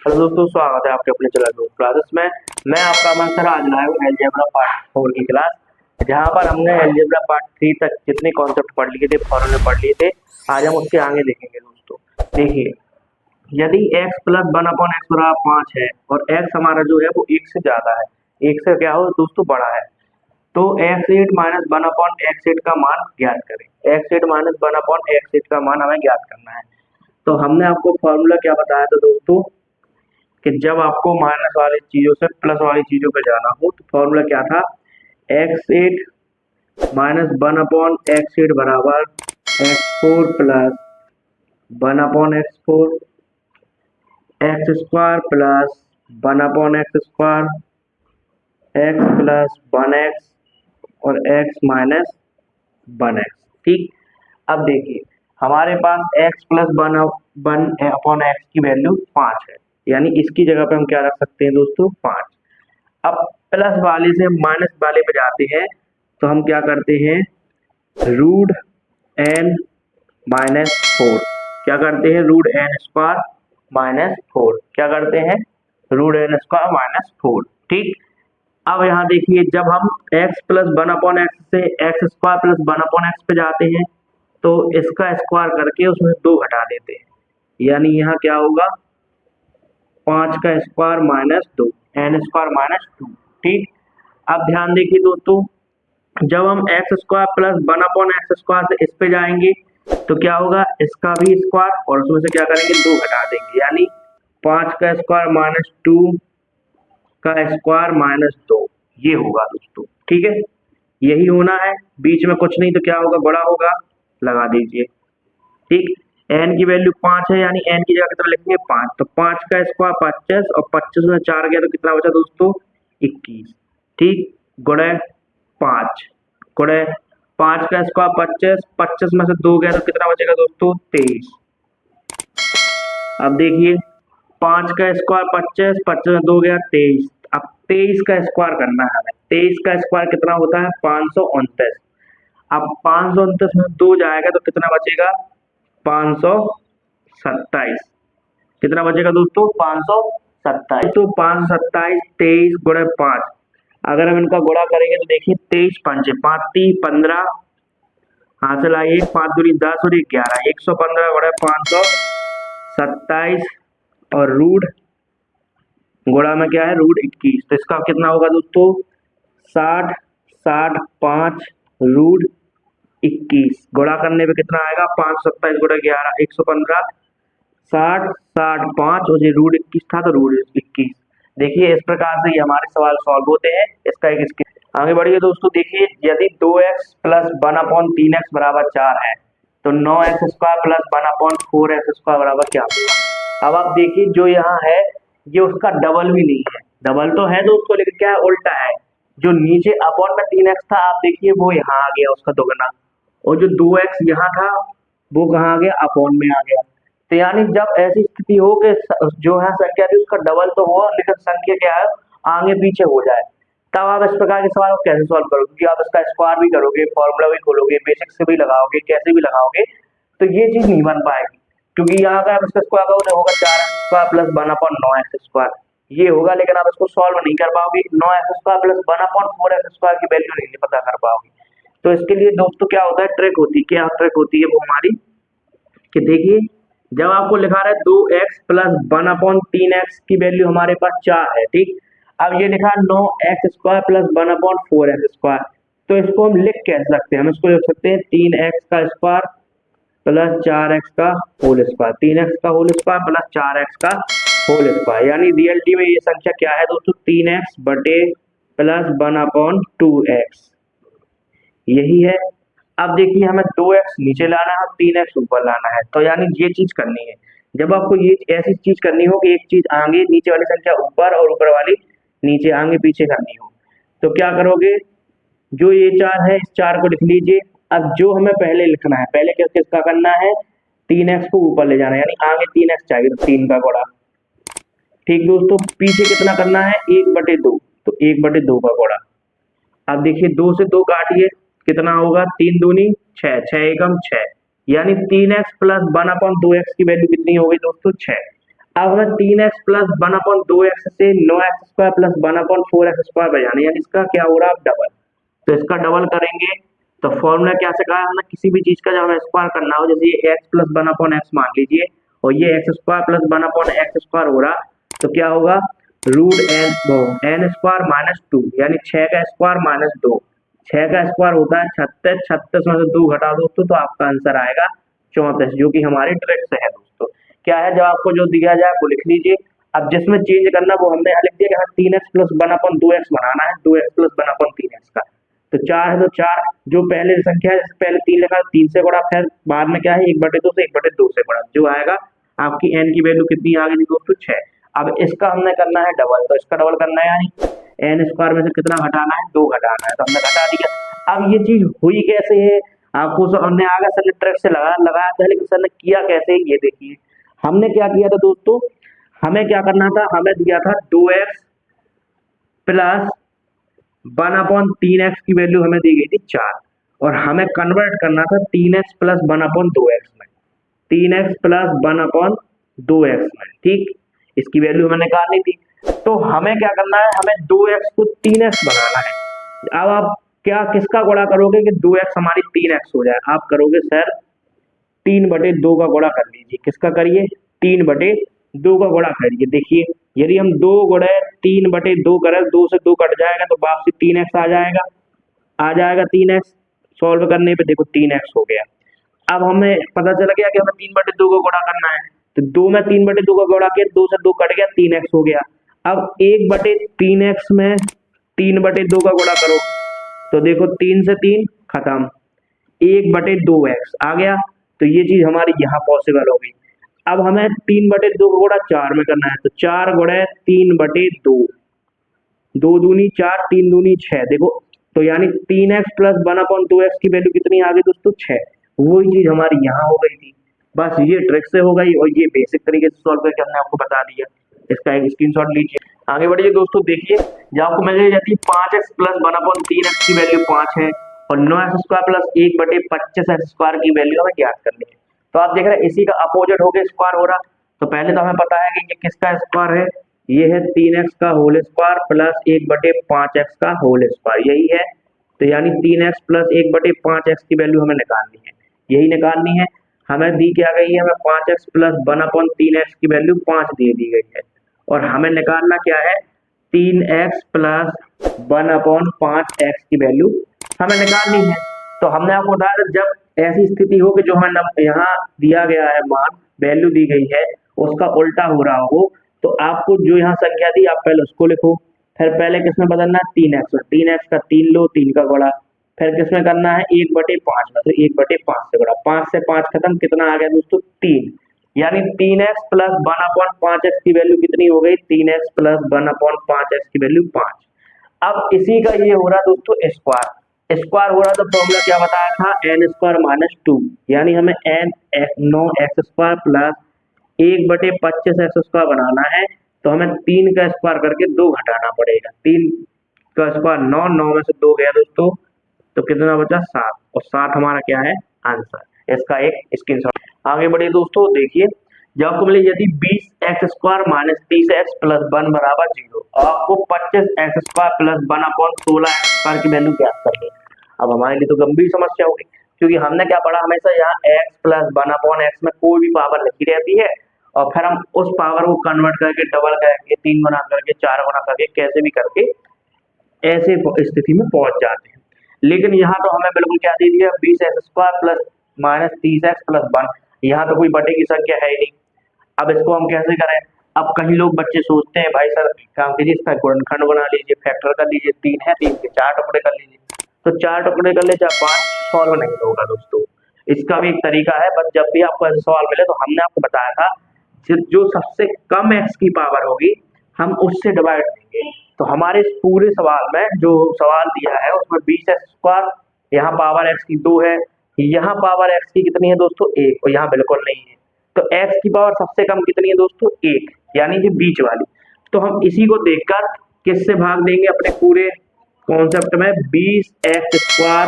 Hello दोस्तों, स्वागत है आपके अपने चैनल ग्रुप क्लासेस में। मैं आपका अमन सर आज लाया हूँ अलजेब्रा पार्ट 4 की क्लास, जहाँ पर हमने अलजेब्रा पार्ट 3 तक जितने कॉन्सेप्ट पढ़ लिए थे, फॉर्मूले पढ़ लिए थे, आज हम उसके आगे देखेंगे। दोस्तों देखिए, यदि x प्लस 1/x बराबर 5 है और x हमारा जो है वो 1 से ज़्यादा है, 1 से क्या हो दोस्तों बड़ा है, तो x8 माइनस 1/x8 का मान ज्ञात करें। x8 माइनस 1/x8 का मान हमें ज्ञात करना है। तो हमने आपको फॉर्मूला क्या बताया था दोस्तों, कि जब आपको माइनस वाली चीजों से प्लस वाली चीजों पे जाना हो तो फॉर्मूला क्या था, x8 माइनस 1/x8 बराबर x4 plus 1/x4 x square plus 1/x square x plus 1x और x माइनस 1x। ठीक, अब देखिए हमारे पास x प्लस 1/x की वैल्यू 5 है, यानी इसकी जगह पे हम क्या रख सकते हैं दोस्तों, 5। अब प्लस वाले से माइनस वाले पे जाते हैं तो हम क्या करते हैं, रूट n माइनस 4 क्या करते हैं, रूट n स्क्वायर माइनस 4 क्या करते हैं, रूट n स्क्वायर माइनस 4। ठीक, अब यहाँ देखिए जब हम x प्लस 1/x से x स्क्वायर प्लस 1/x पे जाते हैं तो इसका स्क्वायर करके उसमें 2 घटा देते हैं, यानी यहाँ क्या होगा, 5 का square minus 2 n square minus 2। ठीक, अब ध्यान देखिए दोस्तों, जब हम x square plus 1/x square से इस पे जाएंगे तो क्या होगा, इसका भी स्क्वायर और उसमें से क्या करेंगे, 2 घटा देंगे, यानी 5 का स्क्वायर माइनस 2 का स्क्वायर माइनस 2 ये होगा दोस्तों। ठीक है, यही होना है, बीच में कुछ नहीं तो क्या होगा, बड़ा होगा, लगा दीजिए। ठीक, n की वैल्यू 5 है, यानी n की जगह कितना लिखेंगे, 5। तो 5 का स्क्वायर 25 और 25 में 4 गया तो कितना बचा दोस्तों, 21। ठीक, गुणे 5 गुणे 5 का स्क्वायर 25, 25 में से 2 गया तो कितना बचेगा दोस्तों, 23। अब देखिए 5 का स्क्वायर 25, 25 में 2 गया 23। अब 23 का स्क्वायर करना है हमें, 23 का स्क्वायर कितना होता है, 529। अब 529 में 2 जाएगा तो कितना बचेगा, 527। कितना बचेगा दोस्तों, 527। तो 527 23 गुणे 5, अगर हम इनका गुणा करेंगे तो देखिए 23 पंचे 5 3 15, हासिल आई 5 दूनी 10 और 11, 115 गुणे 527 और रूट गुणा में क्या है, रूट 21। तो इसका कितना होगा दोस्तों, 60 60 5 रूट 21। गुणा करने पे कितना आएगा, 527 गुणा 11 115, 60 60 5 और ये रूट 21 था तो रूट 21। देखिए इस प्रकार से ये हमारे सवाल सॉल्व होते हैं। इसका एक आगे बढ़िए दोस्तों, देखिए यदि 2x प्लस 1/3x बराबर 4 है तो 9x square plus 1/4x square बराबर क्या होगा। अब आप देखिए जो यहाँ है ये उसका डबल भी नहीं है, डबल तो है दोस्तों लेकिन क्या है, उल्टा है। जो नीचे अपॉन में 3x था आप देखिए वो यहाँ आ गया उसका दोगुना, और जो 2x यहाँ था वो कहाँ आ गया, अपॉन में आ गया। तो यानी जब ऐसी स्थिति हो कि जो है संख्या थी उसका डबल तो हो लेकिन संख्या क्या है, आगे पीछे हो जाए, तब आप इस प्रकार के सवाल को कैसे सॉल्व करोगे, क्योंकि आप इसका स्क्वायर भी करोगे, फॉर्मूला भी खोलोगे, बेसिक से भी लगाओगे, कैसे भी लगाओगे तो ये चीज नहीं बन पाएगी, क्योंकि यहाँ का इसका स्क्वायर करोगे होगा 4x square plus 1/9x square, ये होगा, लेकिन आप इसको सॉल्व नहीं कर पाओगे। 9x square plus 1/4x square की वैल्यू नहीं पता कर पाओगे। तो इसके लिए दोस्तों क्या होता है, ट्रिक होती है, क्या ट्रिक होती है वो हमारी, कि देखिए जब आपको लिखा रहा है 2x प्लस 1/3x की वैल्यू हमारे पास 4 है। ठीक, अब ये लिखा 9x square plus 1/4x square, तो इसको हम लिख कैसे सकते हैं, हम इसको लिख सकते हैं 3x का स्क्वायर प्लस 4x का होल स्क्वायर, 3x का होल स्क्वायर प्लस 4x का होल स्क्वायर, यानी रियलिटी में ये संख्या क्या है दोस्तों, 3x बटे प्लस 1/2x यही है। अब देखिए हमें 2x नीचे लाना है, 3x ऊपर लाना है, तो यानी ये चीज करनी है। जब आपको ये ऐसी चीज करनी हो कि एक चीज आगे नीचे वाली संख्या ऊपर और ऊपर वाली नीचे आगे पीछे करनी हो, तो क्या करोगे, जो ये 4 है इस 4 को लिख लीजिए। अब जो हमें पहले लिखना है, पहले किसका करना है, 3x को ऊपर ले जाना है, यानी आगे 3x चाहिए तो 3 का गुणा। ठीक दोस्तों, पीछे कितना करना है, 1/2, तो 1/2 का गुणा। अब देखिए 2 से 2 काटिए, कितना होगा, 3 दूनी 6, 6 एकम 6, यानी 3x प्लस 1/2x की वैल्यू कितनी होगी दोस्तों, 6। अब हमें 3x प्लस 1/2x से 9x² प्लस 1/4x² बजाना है, यानी इसका क्या हो रहा है डबल। तो इसका डबल करेंगे तो फॉर्मूला क्या सिखाया हमने, किसी भी चीज का जब हमें स्क्वायर करना हो, जैसे ये x प्लस 1/x मान लीजिए और ये x² प्लस 1/x² हो रहा, तो क्या होगा रूट n स्क्वायर माइनस 2, यानी 6 का स्क्वायर माइनस 2। 6 का स्क्वायर होता है 36, 36 में से 2 घटा दोस्तों तो आपका आंसर आएगा 34, जो कि हमारी ट्रिक से है दोस्तों। क्या है, जब आपको जो दिया जाए वो लिख लीजिए। अब जिसमें चेंज करना वो हमने यहाँ लिख दिया कि हाँ 3x प्लस 1/2x बनाना है, 2x प्लस 1/3x का। तो 4 है तो 4, जो पहले संख्या है पहले 3 लिखा 3 से गुणा, फिर बाद में क्या है 1/2 से 1/2 से गुणा, जो आएगा आपकी n की वैल्यू कितनी आ गई थी दोस्तों 6। अब इसका हमने करना है डबल, तो इसका डबल करना है, यानी n स्क्वायर में से कितना घटाना है 2 घटाना है, तो हमने घटा दिया। अब ये चीज हुई कैसे है, आपको हमने आगे सर ने ट्रिक से लगाया था, लेकिन सर ने किया कैसे ये देखिए। हमने क्या किया था दोस्तों, हमें क्या करना था, हमें दिया था 2x प्लस 1/3x की वैल्यू हमें दी गई थी 4, और हमें कन्वर्ट करना था 3x प्लस 1/2x में, 3x प्लस 1/2x में, ठीक। इसकी वैल्यू हमें निकालनी थी, तो हमें क्या करना है, हमें 2x को 3x बनाना है। अब आप क्या किसका गुणा करोगे कि 2x हमारी 3x हो जाए, आप करोगे सर 3/2 का गुणा कर लीजिए। किसका करिए, 3/2 का गुणा करिए। देखिए यदि हम 2 गुणे 3/2 करें, 2 से 2 कट जाएगा तो वापसी 3x आ जाएगा 3x। सॉल्व करने पे देखो 3x हो गया। अब हमें पता चल गया कि हमें 3/2 को गुणा करना है, तो 2 में 3/2 का गुणा किया, 2 से 2 कट गया 3x हो गया। अब 1/3x में 3/2 का गुणा करो, तो देखो 3 से 3 खत्म, 1/2x आ गया, तो ये चीज हमारी यहाँ पॉसिबल हो गई। अब हमें 3/2 का गुणा 4 में करना है, तो 4 गुणे 3/2, 2 दूनी 4, 3 दूनी 6, देखो तो यानी 3x प्लस 1/2x की वैल्यू कितनी आ गई दोस्तों 6। वही चीज हमारी यहाँ हो गई थी। बस ये ट्रिक से हो गई, और ये बेसिक तरीके से सॉल्व करके हमने आपको बता दिया। इसका एक स्क्रीनशॉट लीजिए, आगे बढ़िए दोस्तों। देखिए जब आपको मिल जाती है 5x प्लस 1/3x की वैल्यू 5 है, और 9x² प्लस 1/25x² की वैल्यू हमें ज्ञात करनी है। तो आप देख रहे हैं इसी का अपोजिट होकर स्क्वायर हो रहा। तो पहले तो हमें पता है कि ये किसका स्क्वायर है, ये है 3x का होल स्क्वायर प्लस 1/5x का होल स्क्वायर, यही है। तो यानी 3x प्लस 1/5x की वैल्यू हमें निकालनी है, यही निकालनी है। हमें दी क्या गई है, हमें 5x प्लस 1/3x की वैल्यू 5 दी गई है, और हमें निकालना क्या है 3x प्लस 1/5x की वैल्यू हमें निकालनी है। तो हमने आपको बताया था जब ऐसी स्थिति हो कि जो हमें यहाँ दिया गया है मान, वैल्यू दी गई है, उसका उल्टा हो रहा हो, तो आपको जो यहाँ संख्या दी आप पहले उसको लिखो, फिर पहले किसमें बदलना है 3x में, 3x का 3 लो, 3 का गुणा, फिर किसमें करना है 1/5 में, तो 1/5 से गुणा, 5 से 5 खत्म, कितना आ गया दोस्तों 3, यानी 3x प्लस 1/5x की वैल्यू कितनी हो गई, 3x प्लस 1/5x की वैल्यू 5। अब इसी का ये हो रहा दोस्तों स्क्वायर, स्क्वायर हो रहा, तो फॉर्मूला क्या बताया था n² माइनस 2, यानी हमें 9x² प्लस 1/25x² बनाना है, तो हमें 3 का स्क्वायर करके 2 घटाना पड़ेगा। 3 का स्क्वायर 9, 9 में से 2 गया दोस्तों, तो कितना बचा 7, और 7 हमारा क्या है आंसर। इसका एक स्क्रीनशॉट। आगे बढ़िए दोस्तों, देखिए जब आपको मिले यदि 20x² माइनस 30x प्लस 1 बराबर 0, आपको 25x² प्लस 1/16x² की वैल्यू ज्ञात करनी है। अब हमारे लिए तो गंभीर समस्या होगी, क्योंकि हमने क्या पढ़ा, हमेशा यहाँ x प्लस 1/x में कोई भी पावर लिखी रहती है, और फिर हम उस पावर को कन्वर्ट करके डबल करके 3 गुना करके 4 गुना करके कैसे भी करके ऐसे स्थिति में पहुंच जाते हैं। लेकिन यहाँ तो हमें बिल्कुल क्या दे दिया 20x² plus minus 30x plus 1, यहाँ तो कोई बटे की संख्या है ही नहीं। अब इसको हम कैसे करें, अब कहीं लोग बच्चे सोचते हैं भाई सर काम कीजिए इसका गुणनखंड बना लीजिए, फैक्टर कर लीजिए, 3 है 3 के 4 टुकड़े कर लीजिए, तो 4 टुकड़े कर ले चाहे 5, सॉल्व नहीं होगा दोस्तों। इसका भी एक तरीका है, बस जब भी आपको ऐसे सवाल मिले तो हमने आपको बताया था जो सबसे कम x की पावर होगी हम उससे डिवाइड देंगे। तो हमारे इस पूरे सवाल में जो सवाल दिया है उसमें 20x², यहाँ पावर x की 2 है, यहाँ पावर x की कितनी है दोस्तों 1, और यहाँ बिल्कुल नहीं है। तो x की पावर सबसे कम कितनी है दोस्तों 1, यानी कि बीच वाली। तो हम इसी को देखकर किससे भाग देंगे अपने पूरे कॉन्सेप्ट में, 20x²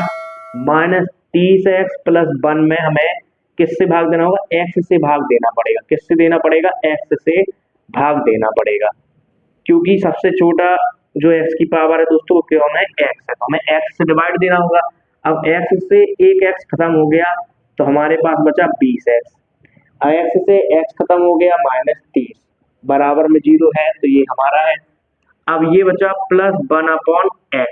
माइनस 30x प्लस 1 में हमें किससे भाग देना होगा, x से भाग देना पड़ेगा। किससे देना पड़ेगा, x से भाग देना पड़ेगा, क्योंकि सबसे छोटा जो x की पावर है दोस्तों वो क्या है, x है, तो हमें x से डिवाइड देना होगा। अब x से एक x खत्म हो गया तो हमारे पास बचा 20x। x से x खत्म हो गया -30 बराबर में 0 है, तो ये हमारा है। अब ये बचा +1/x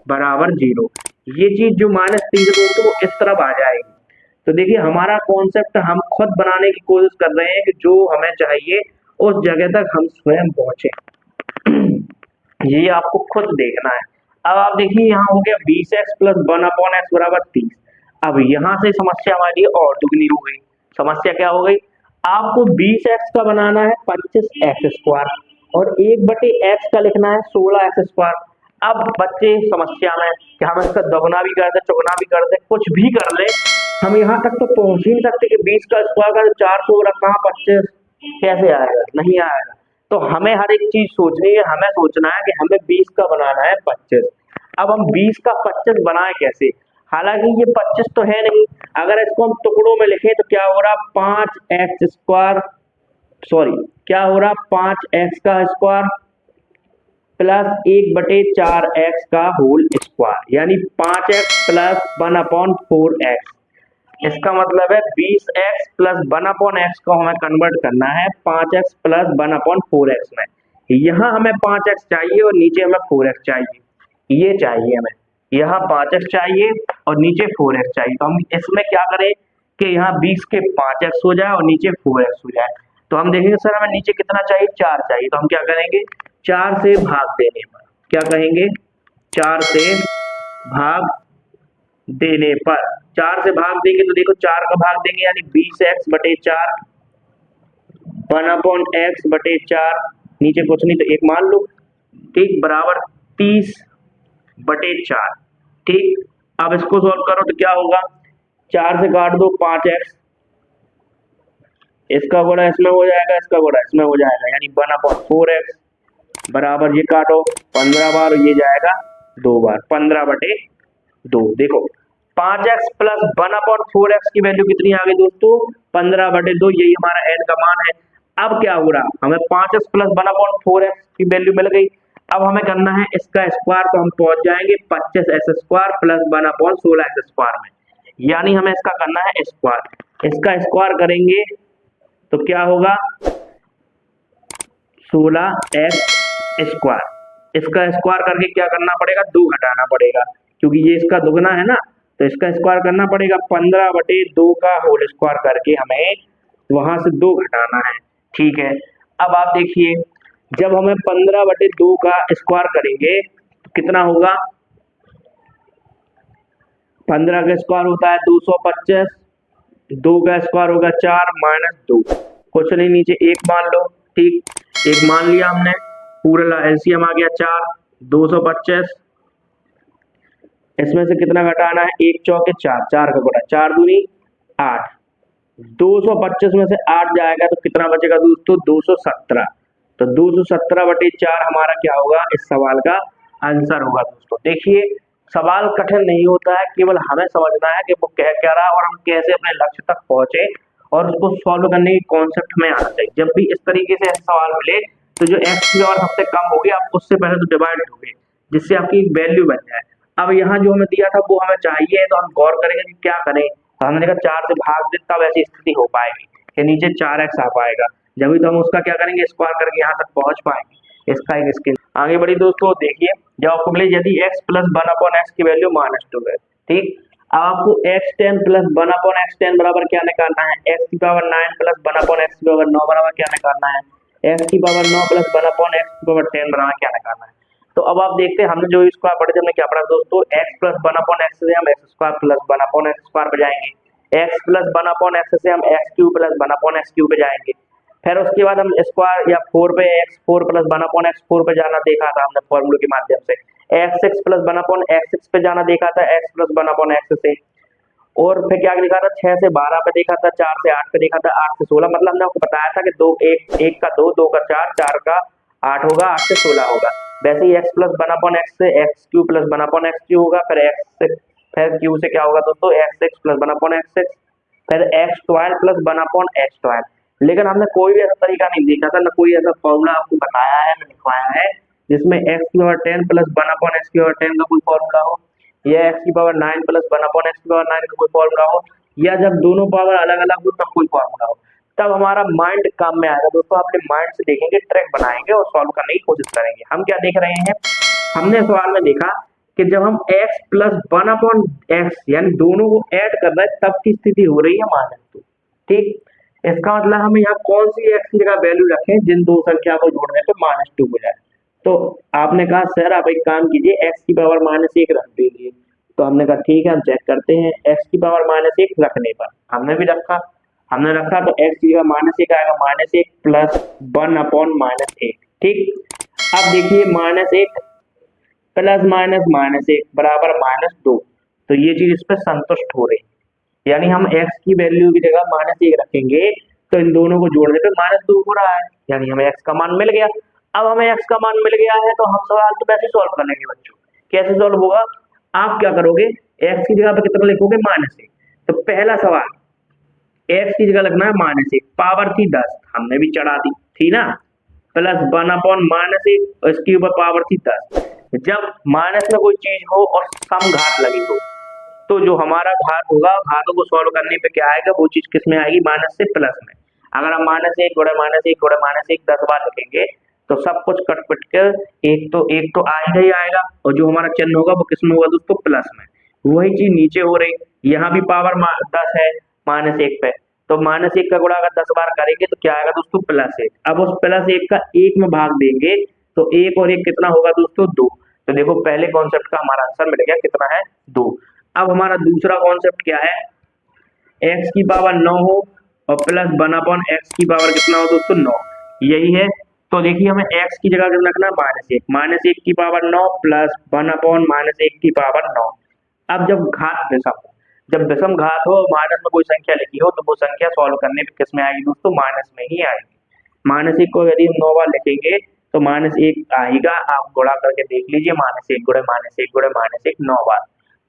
बराबर 0। ये चीज जो -30 है दोस्तों वो इस तरफ आ जाएगी। तो देखिए हमारा कॉन्सेप्ट हम खुद बनाने की कोशिश कर रहे हैं कि जो हमें चाहिए उस जगह तक हम स्वयं पहुंचे। ये आपको खुद देखना है। अब आप देखिए यहाँ हो गया 20x + 1/x बराबर 30। अब यहाँ से समस्या हमारी और दुगनी हो गई। समस्या क्या हो गई, आपको 20x का बनाना है 25x² और 1/x का लिखना है 16x²। अब बच्चे समस्या में कि हम इसका दोगुना भी कर दे, चौगुना भी कर दे, कुछ भी कर ले, हम यहाँ तक तो पहुंच ही नहीं सकते कि 20 का स्क्वायर का 400 रखा 25 कैसे आएगा, नहीं आएगा। तो हमें हर एक चीज सोचनी है, हमें सोचना है कि हमें 20 का बनाना है 25। अब हम 20 का 25 बनाए कैसे, हालांकि ये 25 तो है नहीं, अगर इसको हम टुकड़ों में लिखें तो क्या हो रहा 5x², सॉरी क्या हो रहा 5x का स्क्वायर प्लस 1/4x का होल स्क्वायर, यानी 5x + 1/4x। इसका मतलब है 20x + 1/x को हमें कन्वर्ट करना है 5x + 1/4x में। यहाँ हमें 5x चाहिए और नीचे हमें 4x चाहिए, ये चाहिए हमें, यहाँ 5x चाहिए और नीचे 4x चाहिए। तो हम इसमें क्या करें कि यहाँ 20 के 5x हो जाए और नीचे 4x हो जाए। तो हम देखेंगे सर हमें नीचे कितना चाहिए, 4 चाहिए, तो हम क्या करेंगे 4 से भाग देने पर, क्या कहेंगे 4 से भाग देने पर, 4 से भाग देंगे तो देखो 4 का भाग देंगे यानी 20x/4 1/x/4, नीचे कुछ नहीं तो 1 मान लो, ठीक, बराबर 30/4। ठीक, अब इसको सॉल्व करो तो क्या होगा, 4 से काट दो 5x, इसका गुणा इसमें हो जाएगा, इसका गुणा इसमें हो जाएगा, यानी 1/4x बराबर ये काटो 15 बार, ये जाएगा 2 बार, 15/2। देखो 5x + 1/4x की वैल्यू कितनी आ गई दोस्तों, 15/2, यही हमारा n का मान है। अब क्या हो रहा, हमें 5x + 1/4x की वैल्यू मिल गई। अब हमें करना है इसका स्क्वायर, तो हम पहुंच जाएंगे 25x² + 1/16x² में, यानी हमें इसका करना है स्क्वायर। इसका स्क्वायर करेंगे तो क्या होगा 16x²। इसका स्क्वायर करके क्या करना पड़ेगा, 2 घटाना पड़ेगा, क्योंकि ये इसका दुगना है ना, तो इसका स्क्वायर करना पड़ेगा 15/2 का होल स्क्वायर करके हमें वहां से 2 घटाना है। ठीक है, अब आप देखिए जब हमें 15/2 का स्क्वायर करेंगे तो कितना होगा, 15 का स्क्वायर होता है 225, 2 का स्क्वायर होगा 4 -2, कुछ नहीं नीचे 1 मान लो। ठीक, 1 मान लिया हमने, पूरा एलसीएम आ गया 4, 225, इसमें से कितना घटाना है, 1 चौके 4, 4 का गुणा 4 दूनी 8, 225 में से 8 जाएगा तो कितना बचेगा दोस्तों 217। तो 217/4 हमारा क्या होगा, इस सवाल का आंसर होगा दोस्तों। देखिए सवाल कठिन नहीं होता है, केवल हमें समझना है कि वो कह क्या रहा है और हम कैसे अपने लक्ष्य तक पहुंचे, और उसको सॉल्व करने की कॉन्सेप्ट में आना चाहिए। जब भी इस तरीके से सवाल मिले तो जो x की पावर सबसे कम होगी आप उससे पहले तो डिवाइड होगे, जिससे आपकी वैल्यू बन जाए। अब यहाँ जो हमें दिया था वो हमें चाहिए, तो हम गौर करेंगे कि क्या करें, तो हमने देखा 4 से भाग दे तब ऐसी स्थिति हो पाएगी कि नीचे 4x आ पाएगा, जब भी तो हम उसका क्या करेंगे स्क्वायर करके यहाँ तक पहुंच पाएंगे। इसका एक स्किल आगे बढ़ी दोस्तों, देखिए जब आपको मिले यदि x + 1/x की वैल्यू -2 है, ठीक, अब आपको x10 + 1/x10 बराबर क्या निकालना है, x की पावर 9 + 1/x की पावर 9 बराबर क्या निकालना है, x की पावर 9 + 1/x की पावर 10 बराबर क्या निकालना है। तो अब आप देखते हैं हमने जो स्क्वायर पढ़े थे, हमने क्या पढ़ा दोस्तों, x + 1/x से हम x² + 1/x² पे जाएंगे, x + 1/x से हम x³ + 1/x³ पे जाएंगे, फिर उसके बाद हम स्क्वायर या 4 पे x4 + 1/x4 पे जाना देखा था हमने फॉर्मूले के माध्यम से, x6 + 1/x6 पे जाना देखा था x + 1/x से, और फिर क्या देखा था 6 से 12 पे देखा था, 4 से 8 पे देखा था, 8 से 16, मतलब हमने आपको बताया था कि 2 1 का 2, 2 का 4, 4 का 8 होगा, 8 से 16 होगा। वैसे ही x + 1/x से x³ + 1/x³ होगा, फिर q से क्या होगा दोस्तों x6 + 1/x6, फिर x² + 1/x², लेकिन हमने कोई भी ऐसा तरीका नहीं देखा था, ना कोई ऐसा फॉर्मूला आपको बताया है, ना लिखवाया है, जिसमें एक्स की पावर 10 प्लस 1 अपॉन एक्स की पावर 10 का कोई फॉर्मूला हो, या एक्स की पावर 9 प्लस 1 अपॉन एक्स की पावर 9 का कोई फॉर्मूला हो, या जब दोनों पावर अलग अलग हो तब कोई फॉर्मूला हो। तब हमारा माइंड काम में आएगा दोस्तों। अपने माइंड से देखेंगे, ट्रैक बनाएंगे और सॉल्व करने की कोशिश करेंगे। हम क्या देख रहे हैं, हमने सवाल में देखा कि जब हम x प्लस 1 अपॉन एक्स यानी दोनों को ऐड कर रहे हैं तब की स्थिति हो रही है -2। ठीक, इसका मतलब हम यहाँ कौन सी x की जगह वैल्यू रखें जिन दो संख्या को जोड़ने पे -2 हो जाए। तो आपने कहा सर आप एक काम कीजिए, x की पावर -1 रख दीजिए। तो हमने कहा ठीक है, हम चेक करते हैं। x की पावर -1 रखने पर हमने भी रखा, तो x की जगह -1 आएगा, -1 प्लस 1 अपॉन -1। ठीक, अब देखिए -1 प्लस -1 बराबर -2। तो ये चीज इस पर संतुष्ट हो रही, यानी हम x की वैल्यू की जगह -1 रखेंगे तो इन दोनों को जोड़ने पे -2 हो रहा है, यानी हमें x का मान मिल गया। अब हमें x का मान मिल गया है तो हम सवाल तो वैसे सॉल्व कर लेंगे बच्चों। कैसे सॉल्व होगा, आप क्या करोगे, x की जगह पे कितना लिखोगे, -1। तो पहला सवाल x की जगह लगना है -1, पावर थी 10, हमने भी चढ़ा दी थी ना, प्लस 1 अपॉन -1 इसके ऊपर पावर थी 10। जब माइनस में कोई चीज हो और सम घात लगी हो तो जो हमारा घात होगा, घातों को सॉल्व करने पे क्या आएगा, वो चीज किस में आएगी, माइनस से प्लस में। अगर हम -1 गुणा -1 गुणा -1 10 बार लिखेंगे तो सब कुछ कट पिट कर एक तो आएगा ही आएगा, और जो हमारा चिन्ह होगा वो किस में होगा दोस्तों, प्लस में। वही चीज नीचे हो रही, यहाँ भी पावर 10 है -1 पे, तो -1 का गुणा अगर 10 बार करेंगे तो क्या आएगा दोस्तों, +1। अब उस +1 का 1 में भाग देंगे तो 1 और 1 कितना होगा दोस्तों, 2। तो देखो पहले कॉन्सेप्ट का हमारा आंसर मिल गया, कितना है, 2। अब हमारा दूसरा कॉन्सेप्ट क्या है, x की पावर 9 हो और प्लस 1 अपॉन एक्स की पावर कितना हो दोस्तों, 9। यही है। तो देखिए हमें x की जगह कितना रखना है, -1 की पावर 9 प्लस 1 अपॉन -1 की पावर 9। अब जब घात विषम हो, जब विषम घात हो माइनस में कोई संख्या लिखी हो तो वो संख्या सॉल्व करने पे किस में आएगी दोस्तों, माइनस में ही आएगी। -1 को यदि हम 9 बार लिखेंगे तो -1 आएगा, आप गुणा करके देख लीजिए, -1 गुणे -1 गुणे -1 9 बार,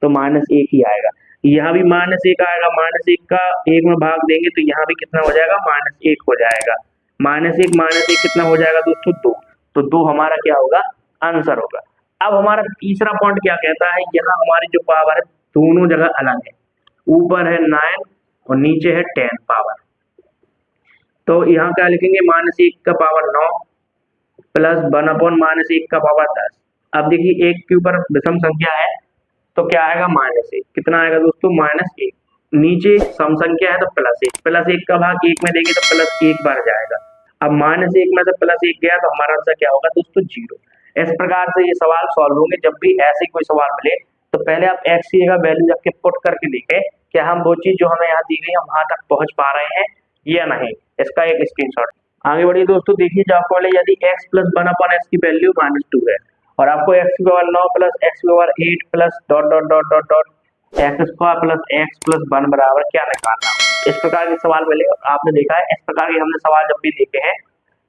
तो -1 ही आएगा। यहाँ भी -1 आएगा, -1 का 1 में भाग देंगे तो यहाँ भी कितना हो जाएगा, -1 हो जाएगा। -1 कितना हो जाएगा दोस्तों, 2। तो 2 हमारा क्या होगा, आंसर होगा। अब हमारा तीसरा पॉइंट क्या कहता है, यहाँ हमारी जो पावर है दोनों जगह अलग है, ऊपर है 9 और नीचे है 10 पावर। तो यहाँ क्या लिखेंगे, -1 का पावर 9 प्लस 1 अपॉन -1 का पावर 10। अब देखिए एक के ऊपर विषम संख्या है तो क्या आएगा, -1। कितना आएगा दोस्तों, -1। नीचे सम संख्या है तो +1, +1 का भाग 1 में देंगे तो +1 बार जाएगा। अब -1 में से +1 गया तो हमारा आंसर क्या होगा दोस्तों, 0। इस प्रकार से ये सवाल सॉल्व होंगे। जब भी ऐसे कोई सवाल मिले तो पहले आप x की जगह वैल्यू रख के पुट करके देखें क्या हम वो चीज जो हमें यहाँ दी गई हम वहां तक पहुंच पा रहे हैं या नहीं। इसका एक स्क्रीनशॉट आगे बढ़िए दोस्तों। देखिए जो आपको बोले यदि x प्लस 1 अपॉन एक्स की वैल्यू -2 है और आपको x की पावर 9 प्लस x की power 8 plus dot dot dot dot dot x square plus x plus 1 बराबर क्या निकालना हो। इस प्रकार के सवाल मिले, आपने देखा है इस प्रकार के हमने सवाल जब भी देखे हैं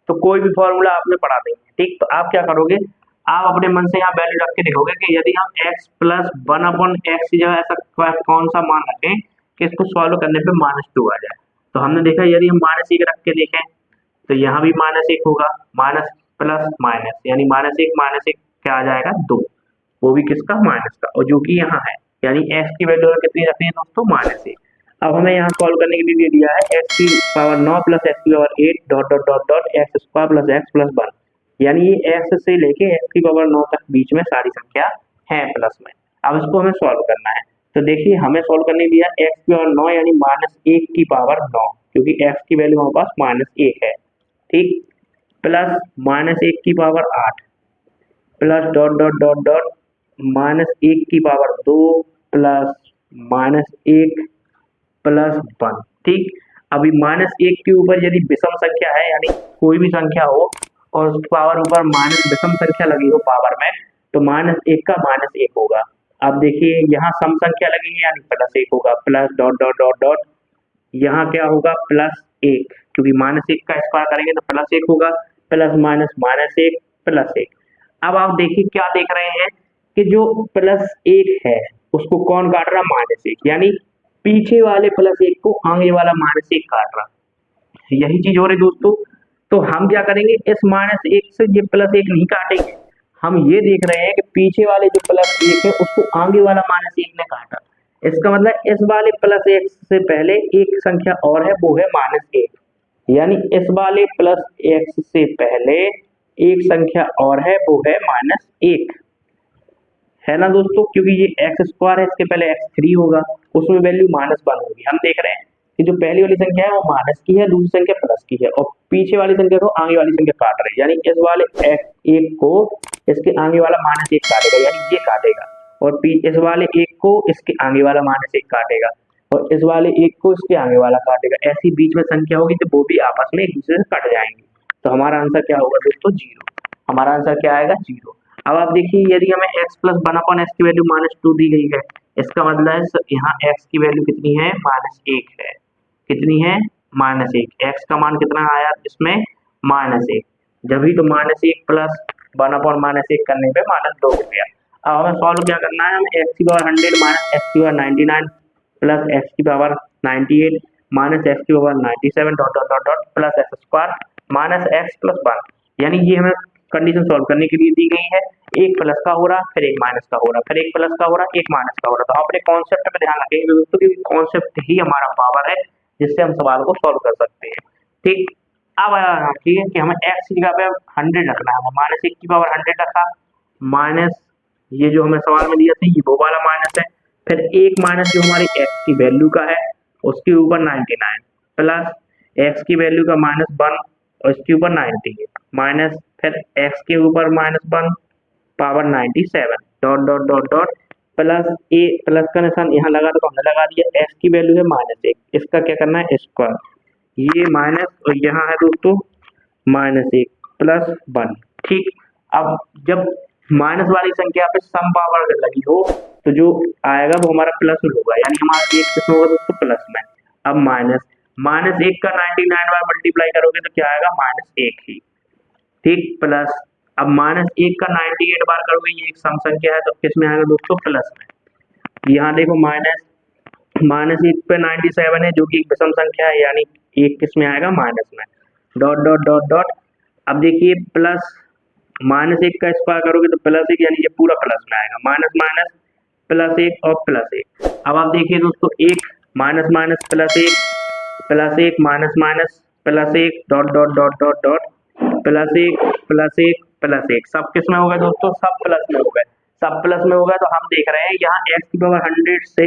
तो कोई भी फॉर्मूला आपने पढ़ा देंगे। ठीक, तो आप क्या करोगे, आप अपने मन से यहाँ वैल्यू रख के देखोगे कि यदि हम x प्लस 1 अपॉन एक्स की जगह ऐसा कौन सा मान रखें कि इसको सॉल्व करने पे -2 आ जाए। तो हमने देखा यदि हम -1 रख के देखें तो यहाँ भी -1 होगा, माइनस प्लस माइनस यानी -1 क्या आ जाएगा, 2। वो भी किसका, माइनस का, और जो कि यहाँ है यानी x की वैल्यू कितनी रखनी है दोस्तों, -1। अब हमें यहाँ सॉल्व करने के लिए दे दिया है x की पावर 9 प्लस x की power 8 dot dot dot dot x square plus x plus 1, यानी ये x से लेके x की पावर 9 तक बीच में सारी संख्या है प्लस में। अब इसको हमें सॉल्व करना है। तो देखिए हमें सॉल्व करने दिया x की पावर 9 यानी -1 की पावर 9, क्योंकि x की वैल्यू हमारे पास -1 है। ठीक, प्लस -1 की power 8 plus dot dot dot dot -1 की पावर 2 प्लस -1 प्लस 1। ठीक, अभी -1 के ऊपर यदि विषम संख्या है यानी कोई भी संख्या हो और उसकी पावर ऊपर माइनस विषम संख्या लगी हो पावर में तो -1 का -1 होगा। अब देखिए यहाँ सम संख्या लगी है यानी +1 होगा, plus dot dot dot dot यहाँ क्या होगा, +1, क्योंकि -1 का स्क्वायर करेंगे तो +1 होगा, प्लस माइनस -1 +1। अब आप देखिए क्या देख रहे हैं कि जो +1 है उसको कौन काट रहा, -1, यानी पीछे वाले +1 को आगे वाला -1 काट रहा। यही चीज हो रही दोस्तों। तो हम क्या करेंगे, इस -1 से ये +1 नहीं काटेंगे, हम ये देख रहे हैं कि पीछे वाले जो +1 है उसको आगे वाला -1 ने काटा। इसका मतलब इस वाले +1 से पहले एक संख्या और है, वो है -1, यानी इस वाले +x से पहले एक संख्या और है, वो है -1, है ना दोस्तों। क्योंकि ये x² है, इसके पहले x3 होगा, उसमें वैल्यू -1 होगी। हम देख रहे हैं कि जो पहली वाली संख्या है वो माइनस की है, दूसरी संख्या प्लस की है, और पीछे वाली संख्या को आगे वाली संख्या काट रही है, यानी इस वाले x1 को इसके आगे वाला -1 काटेगा, यानी ये काटेगा, और इस वाले 1 को इसके आगे वाला -1 काटेगा, और इस वाले 1 को इसके आगे वाला काटेगा। ऐसी बीच में संख्या होगी तो वो भी आपस में एक दूसरे से कट जाएंगे। तो हमारा आंसर क्या होगा दोस्तों, 0। हमारा आंसर क्या आएगा, 0। अब आप देखिए, यदि हमें x + 1/x की वैल्यू -2 दी गई है, इसका मतलब है यहाँ x की वैल्यू कितनी है, -1 है। कितनी है, -1। x का मान कितना आया इसमें, -1। जब ही तो -1 + 1/-1 करने पे -2 हो गया। अब हमें सॉल्व क्या करना है, हमें x की पावर 100 - x की पावर 99 प्लस x की पावर 98 माइनस x की power 97 dot dot dot dot plus x² minus x + 1, यानी ये हमें कंडीशन सॉल्व करने के लिए दी गई है। एक प्लस का हो रहा, फिर एक माइनस का हो रहा, फिर एक प्लस का हो रहा, एक माइनस का हो रहा। तो अपने कॉन्सेप्ट पे ध्यान रखेंगे दोस्तों, क्योंकि कॉन्सेप्ट ही हमारा पावर है जिससे हम सवाल को सॉल्व कर सकते हैं। ठीक, अब ठीक है कि हमें x की जगह पे 100 रखना है, हमें -1 की पावर 100 रखा, माइनस ये जो हमें सवाल में दिया था ये वो वाला माइनस है, फिर एक माइनस जो हमारी x की वैल्यू का है उसके ऊपर 99 प्लस x की वैल्यू का -1 और इसके ऊपर 90 माइनस फिर x के ऊपर -1 power 97 dot dot dot dot plus A, plus का निशान यहाँ लगा तो हमने लगा दिया, x की वैल्यू है -1, इसका क्या करना है, स्क्वायर, ये माइनस और यहाँ है दोस्तों -1 प्लस 1। ठीक, अब जब माइनस वाली संख्या पे सम पावर अगर लगी हो तो जो आएगा वो हमारा प्लस में होगा, यानी हमारा एक किसमें होगा दोस्तों, प्लस में। अब -1 का 99 बार मल्टीप्लाई करोगे तो क्या आएगा, -1 ही। ठीक, प्लस अब -1 का 98 बार करोगे, ये एक सम संख्या है तो किस में आएगा दोस्तों, प्लस में। यहाँ देखो -1 पे 97 है जो कि एक विषम संख्या है, यानी एक किस में आएगा, माइनस में। डॉट डॉट डॉट डॉट, अब देखिए प्लस -1 का स्क्वायर करोगे तो +1, यानी ये पूरा प्लस में आएगा, माइनस माइनस +1 और +1। अब आप देखिए दोस्तों, एक minus minus +1 +1 minus minus +1 dot dot dot dot dot +1 +1 +1, सब किस में होगा दोस्तों, सब प्लस में होगा। सब प्लस में होगा तो हम देख रहे हैं यहाँ x की पावर 100 से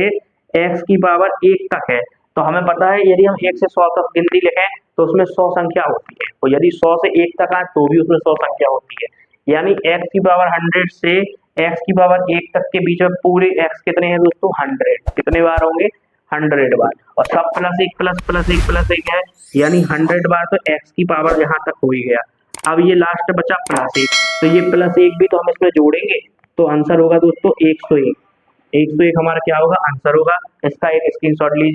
x की पावर 1 तक है, तो हमें पता है यदि हम 1 से 100 तक गिनती लिखें तो उसमें 100 संख्या होती है, और यदि 100 से 1 तक आए तो भी उसमें 100 संख्या होती है, यानी x की पावर 100 से x की पावर 1 तक के बीच में पूरे x कितने हैं दोस्तों, 100। कितने बार होंगे, 100 बार, और सब +1 +1 +1 है, यानी 100 बार तो x की पावर यहाँ तक हो ही गया। अब ये लास्ट बचा +1, तो ये +1 भी तो हम इसमें जोड़ेंगे, तो आंसर होगा दोस्तों 101। 101 हमारा क्या होगा, आंसर होगा। इसका एक स्क्रीनशॉट लीजिए।